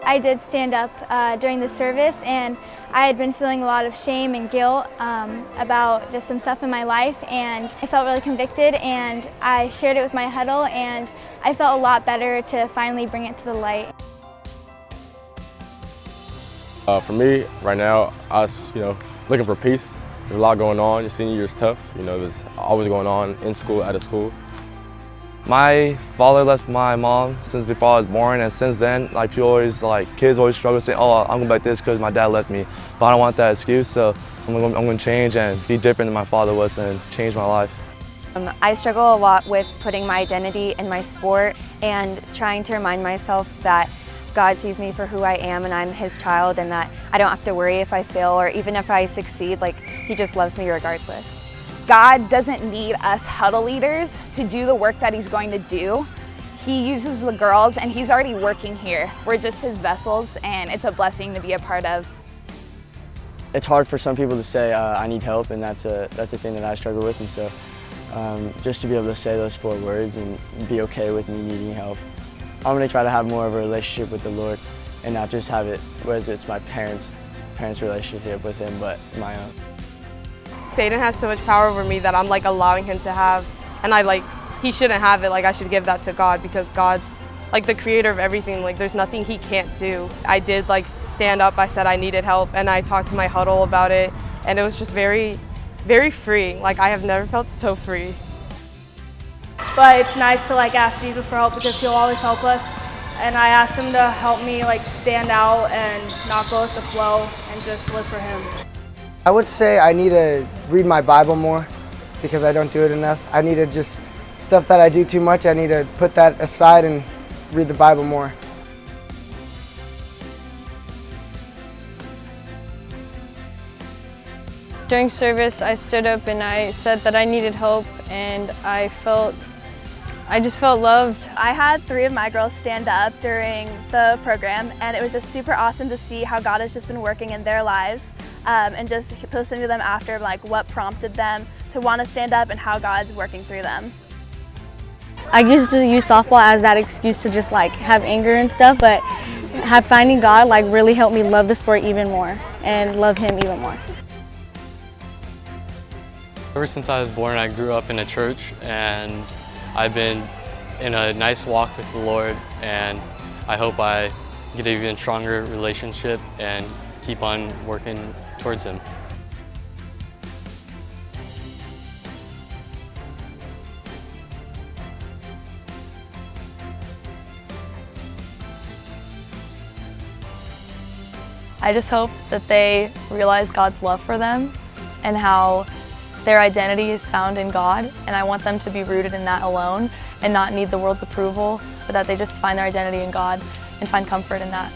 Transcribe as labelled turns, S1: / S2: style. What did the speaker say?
S1: I did stand up during the service, and I had been feeling a lot of shame and guilt about just some stuff in my life, and I felt really convicted, and I shared it with my huddle, and I felt a lot better to finally bring it to the light.
S2: For me, right now, I was looking for peace. There's a lot going on. Your senior year is tough. There's always going on in school, out of school.
S3: My father left my mom since before I was born, and since then, kids always struggle to say, oh, I'm going to be like this because my dad left me. But I don't want that excuse, so I'm going to change and be different than my father was and change my life.
S4: I struggle a lot with putting my identity in my sport and trying to remind myself that God sees me for who I am and I'm His child, and that I don't have to worry if I fail or even if I succeed. He just loves me regardless.
S5: God doesn't need us huddle leaders to do the work that He's going to do. He uses the girls, and He's already working here. We're just His vessels, and it's a blessing to be a part of.
S6: It's hard for some people to say, I need help, and that's a thing that I struggle with. And so just to be able to say those 4 words and be okay with me needing help. I'm going to try to have more of a relationship with the Lord and not just have it, whether it's my parents' relationship with Him, but my own.
S7: Satan has so much power over me that I'm allowing him to have, and he shouldn't have it. I should give that to God, because God's the creator of everything. There's nothing He can't do. I did stand up. I said I needed help, and I talked to my huddle about it, and it was just very, very freeing. I have never felt so free.
S8: But it's nice to ask Jesus for help, because He'll always help us. And I asked Him to help me stand out and not go with the flow and just live for Him.
S9: I would say I need to read my Bible more, because I don't do it enough. I need to just, stuff that I do too much, I need to put that aside and read the Bible more.
S10: During service, I stood up and I said that I needed help, and I just felt loved.
S1: I had 3 of my girls stand up during the program, and it was just super awesome to see how God has just been working in their lives, and just listening to them after what prompted them to want to stand up and how God's working through them.
S10: I used to use softball as that excuse to just have anger and stuff, but finding God really helped me love the sport even more and love Him even more.
S11: Ever since I was born, I grew up in a church, and I've been in a nice walk with the Lord, and I hope I get an even stronger relationship and keep on working towards Him.
S12: I just hope that they realize God's love for them and how their identity is found in God, and I want them to be rooted in that alone and not need the world's approval, but that they just find their identity in God and find comfort in that.